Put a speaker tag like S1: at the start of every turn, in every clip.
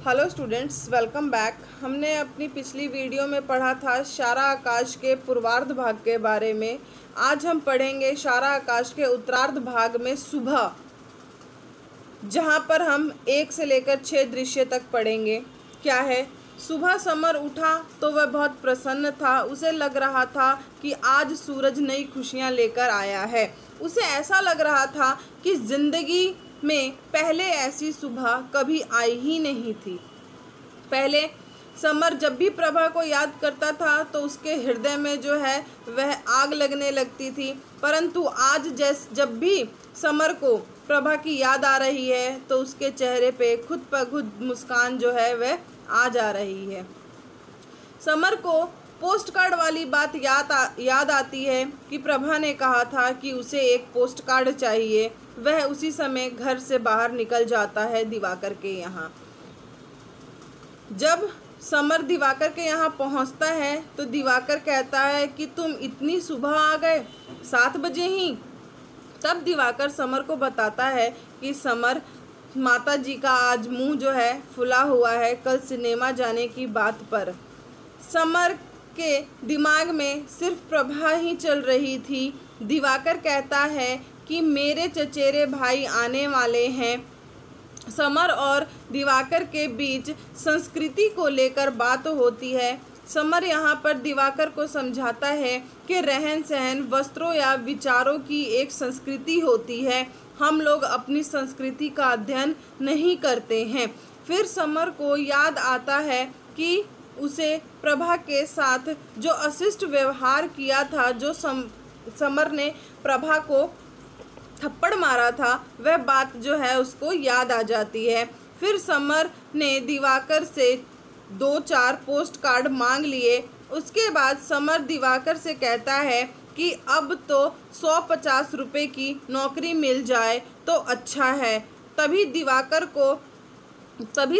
S1: Hello students, welcome back. हमने अपनी पिछली वीडियो में पढ़ा था शारा आकाश के पूर्वार्ध भाग के बारे में। आज हम पढ़ेंगे शारा आकाश के उत्तरार्ध भाग में सुबह, जहां पर हम 1 से लेकर 6 दृश्य तक पढ़ेंगे। क्या है? सुबह समर उठा तो वह बहुत प्रसन्न था। उसे लग रहा था कि आज सूरज नई खुशियां लेकर आया है। उसे ऐसा लग रहा था कि जिंदगी में पहले ऐसी सुबह कभी आई ही नहीं थी। पहले समर जब भी प्रभा को याद करता था तो उसके हृदय में जो है वह आग लगने लगती थी, परंतु आज जब भी समर को प्रभा की याद आ रही है तो उसके चेहरे पे खुद ब खुद मुस्कान जो है वह आ जा रही है। समर को पोस्ट कार्ड वाली बात याद आती है कि प्रभा ने कहा था कि उसे एक पोस्ट कार्ड चाहिए। वह उसी समय घर से बाहर निकल जाता है दिवाकर के यहाँ। जब समर दिवाकर के यहाँ पहुँचता है तो दिवाकर कहता है कि तुम इतनी सुबह आ गए, 7 बजे ही। तब दिवाकर समर को बताता है कि समर, माता जी का आज मुंह जो है फुला हुआ है कल सिनेमा जाने की बात पर। समर के दिमाग में सिर्फ प्रभा ही चल रही थी। दिवाकर कहता है कि मेरे चचेरे भाई आने वाले हैं। समर और दिवाकर के बीच संस्कृति को लेकर बात होती है। समर यहाँ पर दिवाकर को समझाता है कि रहन सहन, वस्त्रों या विचारों की एक संस्कृति होती है। हम लोग अपनी संस्कृति का अध्ययन नहीं करते हैं। फिर समर को याद आता है कि उसे प्रभा के साथ जो अशिष्ट व्यवहार किया था, जो समर ने प्रभा को थप्पड़ मारा था, वह बात जो है उसको याद आ जाती है। फिर समर ने दिवाकर से 2-4 पोस्ट कार्ड मांग लिए। उसके बाद समर दिवाकर से कहता है कि अब तो 150 रुपये की नौकरी मिल जाए तो अच्छा है। तभी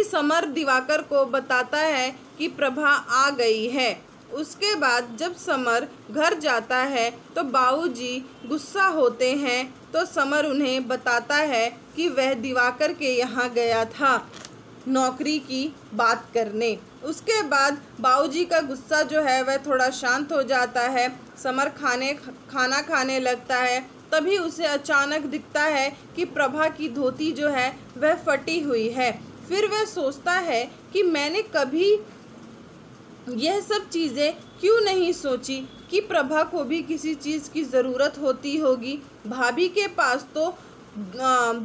S1: समर दिवाकर को बताता है कि प्रभा आ गई है। उसके बाद जब समर घर जाता है तो बाबूजी गुस्सा होते हैं, तो समर उन्हें बताता है कि वह दिवाकर के यहाँ गया था नौकरी की बात करने। उसके बाद बाबूजी का गुस्सा जो है वह थोड़ा शांत हो जाता है। समर खाना खाने लगता है। तभी उसे अचानक दिखता है कि प्रभा की धोती जो है वह फटी हुई है। फिर वह सोचता है कि मैंने कभी यह सब चीज़ें क्यों नहीं सोची कि प्रभा को भी किसी चीज़ की ज़रूरत होती होगी। भाभी के पास तो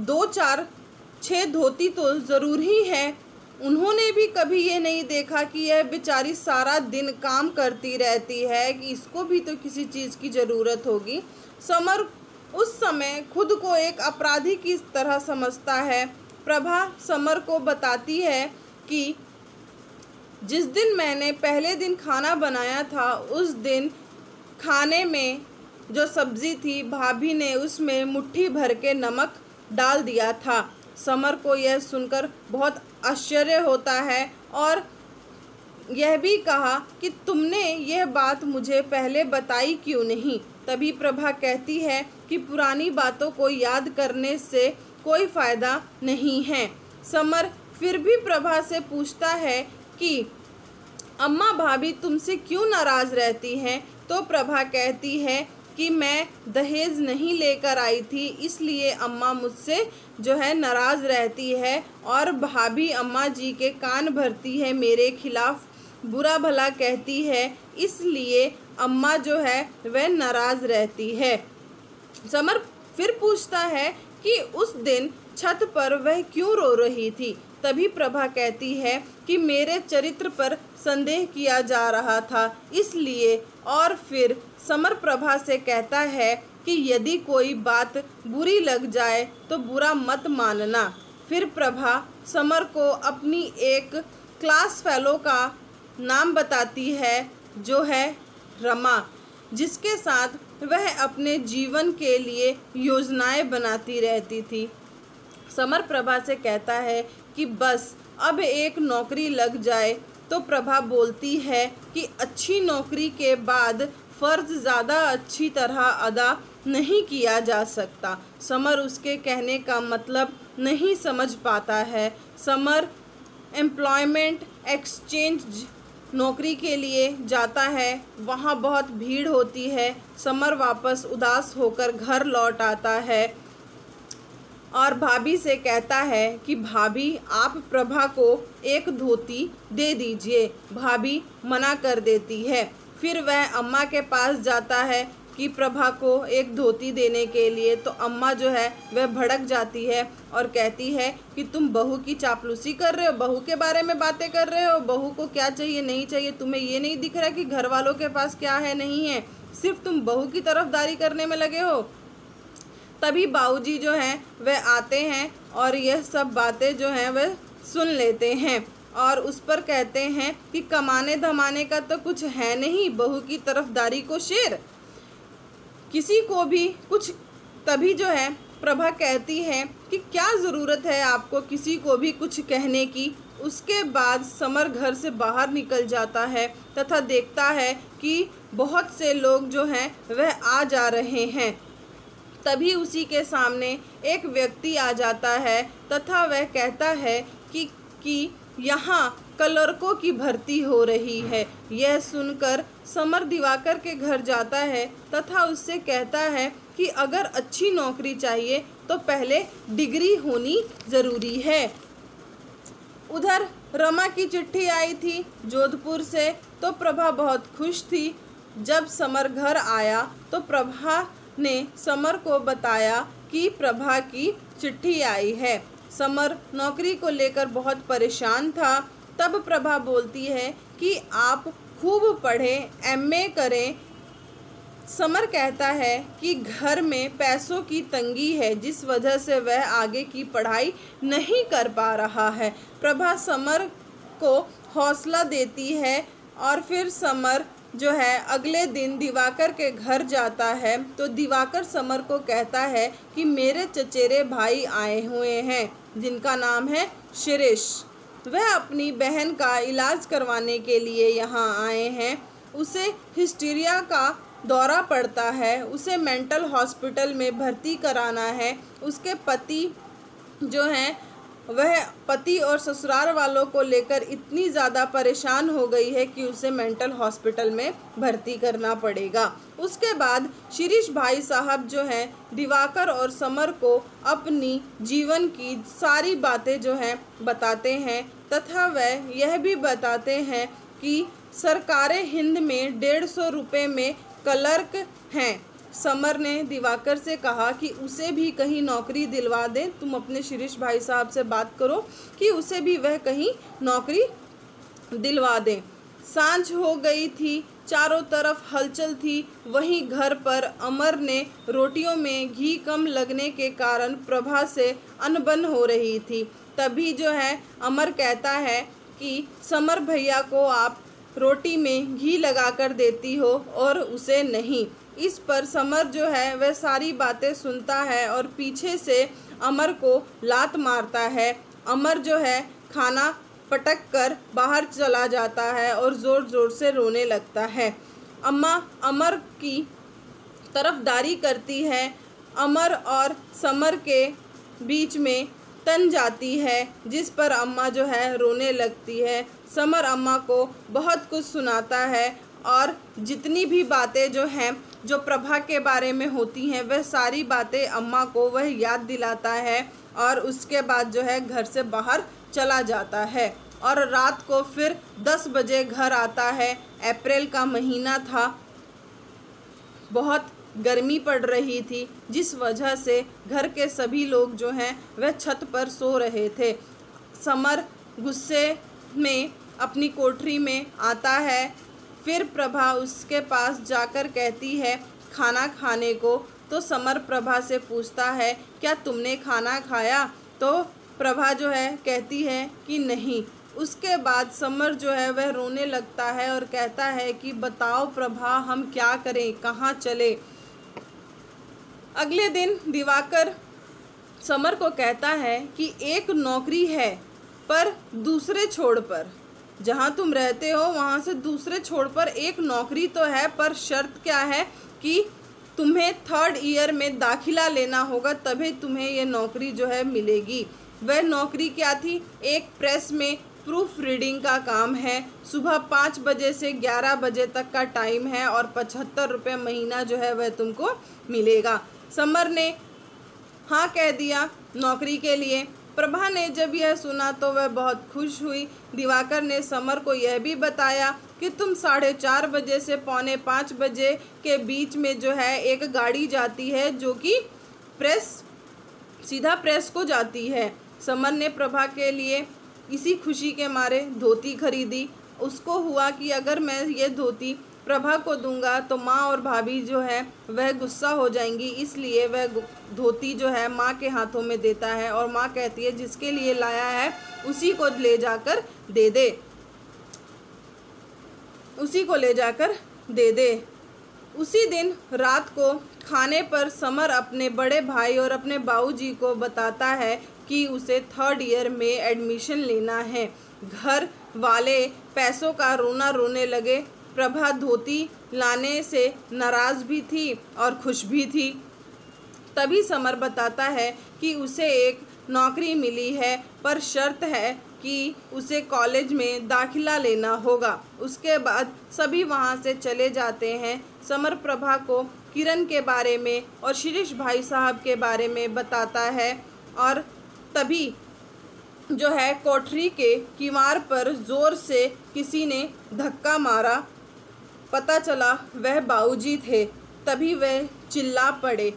S1: 2-4-6 धोती तो ज़रूर ही है। उन्होंने भी कभी ये नहीं देखा कि यह बेचारी सारा दिन काम करती रहती है, कि इसको भी तो किसी चीज़ की ज़रूरत होगी। समर उस समय खुद को एक अपराधी की तरह समझता है। प्रभा समर को बताती है कि जिस दिन मैंने पहले दिन खाना बनाया था, उस दिन खाने में जो सब्ज़ी थी, भाभी ने उसमें मुट्ठी भर के नमक डाल दिया था। समर को यह सुनकर बहुत आश्चर्य होता है और यह भी कहा कि तुमने यह बात मुझे पहले बताई क्यों नहीं। तभी प्रभा कहती है कि पुरानी बातों को याद करने से कोई फ़ायदा नहीं है। समर फिर भी प्रभा से पूछता है कि अम्मा, भाभी तुमसे क्यों नाराज़ रहती हैं? तो प्रभा कहती है कि मैं दहेज नहीं लेकर आई थी, इसलिए अम्मा मुझसे जो है नाराज़ रहती है, और भाभी अम्मा जी के कान भरती है, मेरे खिलाफ बुरा भला कहती है, इसलिए अम्मा जो है वह नाराज़ रहती है। समर फिर पूछता है कि उस दिन छत पर वह क्यों रो रही थी। तभी प्रभा कहती है कि मेरे चरित्र पर संदेह किया जा रहा था, इसलिए। और फिर समर प्रभा से कहता है कि यदि कोई बात बुरी लग जाए तो बुरा मत मानना। फिर प्रभा समर को अपनी एक क्लास फेलो का नाम बताती है, जो है रमा, जिसके साथ वह अपने जीवन के लिए योजनाएं बनाती रहती थी। समर प्रभा से कहता है कि बस अब एक नौकरी लग जाए। तो प्रभा बोलती है कि अच्छी नौकरी के बाद फ़र्ज़ ज़्यादा अच्छी तरह अदा नहीं किया जा सकता। समर उसके कहने का मतलब नहीं समझ पाता है। समर एम्प्लॉयमेंट एक्सचेंज नौकरी के लिए जाता है। वहाँ बहुत भीड़ होती है। समर वापस उदास होकर घर लौट आता है और भाभी से कहता है कि भाभी आप प्रभा को एक धोती दे दीजिए। भाभी मना कर देती है। फिर वह अम्मा के पास जाता है कि प्रभा को एक धोती देने के लिए, तो अम्मा जो है वह भड़क जाती है और कहती है कि तुम बहू की चापलूसी कर रहे हो, बहू के बारे में बातें कर रहे हो, बहू को क्या चाहिए नहीं चाहिए, तुम्हें ये नहीं दिख रहा कि घर वालों के पास क्या है नहीं है, सिर्फ तुम बहू की तरफदारी करने में लगे हो। तभी बाबूजी जो हैं वह आते हैं और यह सब बातें जो हैं वह सुन लेते हैं और उस पर कहते हैं कि कमाने धमाने का तो कुछ है नहीं, बहू की तरफदारी को शेर किसी को भी कुछ। तभी जो है प्रभा कहती है कि क्या ज़रूरत है आपको किसी को भी कुछ कहने की। उसके बाद समर घर से बाहर निकल जाता है तथा देखता है कि बहुत से लोग जो हैं वह आ जा रहे हैं। तभी उसी के सामने एक व्यक्ति आ जाता है तथा वह कहता है कि यहाँ क्लर्कों की भर्ती हो रही है। यह सुनकर समर दिवाकर के घर जाता है तथा उससे कहता है कि अगर अच्छी नौकरी चाहिए तो पहले डिग्री होनी ज़रूरी है। उधर रमा की चिट्ठी आई थी जोधपुर से, तो प्रभा बहुत खुश थी। जब समर घर आया तो प्रभा ने समर को बताया कि प्रभा की चिट्ठी आई है। समर नौकरी को लेकर बहुत परेशान था। तब प्रभा बोलती है कि आप खूब पढ़ें, एमए करें। समर कहता है कि घर में पैसों की तंगी है जिस वजह से वह आगे की पढ़ाई नहीं कर पा रहा है। प्रभा समर को हौसला देती है और फिर समर जो है अगले दिन दिवाकर के घर जाता है। तो दिवाकर समर को कहता है कि मेरे चचेरे भाई आए हुए हैं जिनका नाम है शिरीष। वह अपनी बहन का इलाज करवाने के लिए यहाँ आए हैं। उसे हिस्टीरिया का दौरा पड़ता है, उसे मेंटल हॉस्पिटल में भर्ती कराना है। उसके पति जो हैं वह पति और ससुराल वालों को लेकर इतनी ज़्यादा परेशान हो गई है कि उसे मेंटल हॉस्पिटल में भर्ती करना पड़ेगा। उसके बाद शिरीष भाई साहब जो हैं दिवाकर और समर को अपनी जीवन की सारी बातें जो हैं बताते हैं तथा वह यह भी बताते हैं कि सरकारें हिंद में 150 रुपये में क्लर्क हैं। समर ने दिवाकर से कहा कि उसे भी कहीं नौकरी दिलवा दें। तुम अपने शिरीष भाई साहब से बात करो कि उसे भी वह कहीं नौकरी दिलवा दें। सांझ हो गई थी, चारों तरफ हलचल थी। वहीं घर पर अमर ने रोटियों में घी कम लगने के कारण प्रभा से अनबन हो रही थी। तभी जो है अमर कहता है कि समर भैया को आप रोटी में घी लगाकर देती हो और उसे नहीं। इस पर समर जो है वह सारी बातें सुनता है और पीछे से अमर को लात मारता है। अमर जो है खाना पटक कर बाहर चला जाता है और ज़ोर ज़ोर से रोने लगता है। अम्मा अमर की तरफदारी करती है। अमर और समर के बीच में तन जाती है जिस पर अम्मा जो है रोने लगती है। समर अम्मा को बहुत कुछ सुनाता है और जितनी भी बातें जो हैं जो प्रभा के बारे में होती हैं वह सारी बातें अम्मा को वह याद दिलाता है और उसके बाद जो है घर से बाहर चला जाता है और रात को फिर 10 बजे घर आता है। अप्रैल का महीना था, बहुत गर्मी पड़ रही थी जिस वजह से घर के सभी लोग जो हैं वह छत पर सो रहे थे। समर गुस्से में अपनी कोठरी में आता है। फिर प्रभा उसके पास जाकर कहती है खाना खाने को। तो समर प्रभा से पूछता है क्या तुमने खाना खाया? तो प्रभा जो है कहती है कि नहीं। उसके बाद समर जो है वह रोने लगता है और कहता है कि बताओ प्रभा हम क्या करें, कहाँ चले। अगले दिन दिवाकर समर को कहता है कि एक नौकरी है पर दूसरे छोड़ पर, जहाँ तुम रहते हो वहाँ से दूसरे छोड़ पर एक नौकरी तो है, पर शर्त क्या है कि तुम्हें 3rd ईयर में दाखिला लेना होगा तभी तुम्हें ये नौकरी जो है मिलेगी। वह नौकरी क्या थी? एक प्रेस में प्रूफ रीडिंग का काम है। सुबह 5 बजे से 11 बजे तक का टाइम है और 75 रुपये महीना जो है वह तुमको मिलेगा। समर ने हाँ कह दिया नौकरी के लिए। प्रभा ने जब यह सुना तो वह बहुत खुश हुई। दिवाकर ने समर को यह भी बताया कि तुम 4:30 बजे से 4:45 बजे के बीच में जो है एक गाड़ी जाती है जो कि सीधा प्रेस को जाती है। समर ने प्रभा के लिए इसी खुशी के मारे धोती खरीदी। उसको हुआ कि अगर मैं ये धोती प्रभा को दूंगा तो माँ और भाभी जो है वह गुस्सा हो जाएंगी, इसलिए वह धोती जो है माँ के हाथों में देता है और माँ कहती है जिसके लिए लाया है उसी को ले जाकर दे दे, उसी को ले जाकर दे दे। उसी दिन रात को खाने पर समर अपने बड़े भाई और अपने बाबूजी को बताता है कि उसे 3rd ईयर में एडमिशन लेना है। घर वाले पैसों का रोना रोने लगे। प्रभा धोती लाने से नाराज़ भी थी और खुश भी थी। तभी समर बताता है कि उसे एक नौकरी मिली है, पर शर्त है कि उसे कॉलेज में दाखिला लेना होगा। उसके बाद सभी वहाँ से चले जाते हैं। समर प्रभा को किरण के बारे में और शिरीष भाई साहब के बारे में बताता है और तभी जो है कोठरी के किवाड़ पर ज़ोर से किसी ने धक्का मारा। पता चला वह बाबूजी थे। तभी वह चिल्ला पड़े,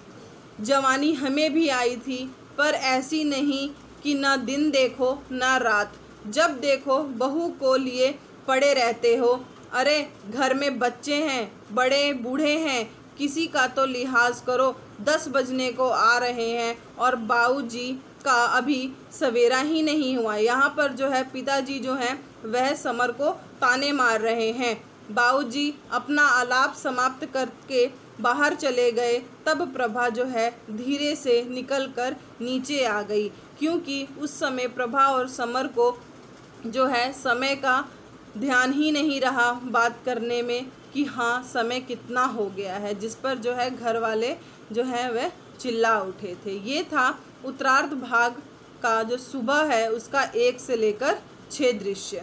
S1: जवानी हमें भी आई थी, पर ऐसी नहीं कि ना दिन देखो ना रात, जब देखो बहू को लिए पड़े रहते हो। अरे घर में बच्चे हैं, बड़े बूढ़े हैं, किसी का तो लिहाज करो। 10 बजने को आ रहे हैं और बाबूजी का अभी सवेरा ही नहीं हुआ। यहाँ पर जो है पिताजी जो हैं वह समर को ताने मार रहे हैं। बाबूजी अपना आलाप समाप्त करके बाहर चले गए। तब प्रभा जो है धीरे से निकलकर नीचे आ गई, क्योंकि उस समय प्रभा और समर को जो है समय का ध्यान ही नहीं रहा बात करने में कि हाँ समय कितना हो गया है, जिस पर जो है घर वाले जो है वह चिल्ला उठे थे। ये था उत्तरार्ध भाग का जो सुबह है उसका 1 से लेकर 6 दृश्य।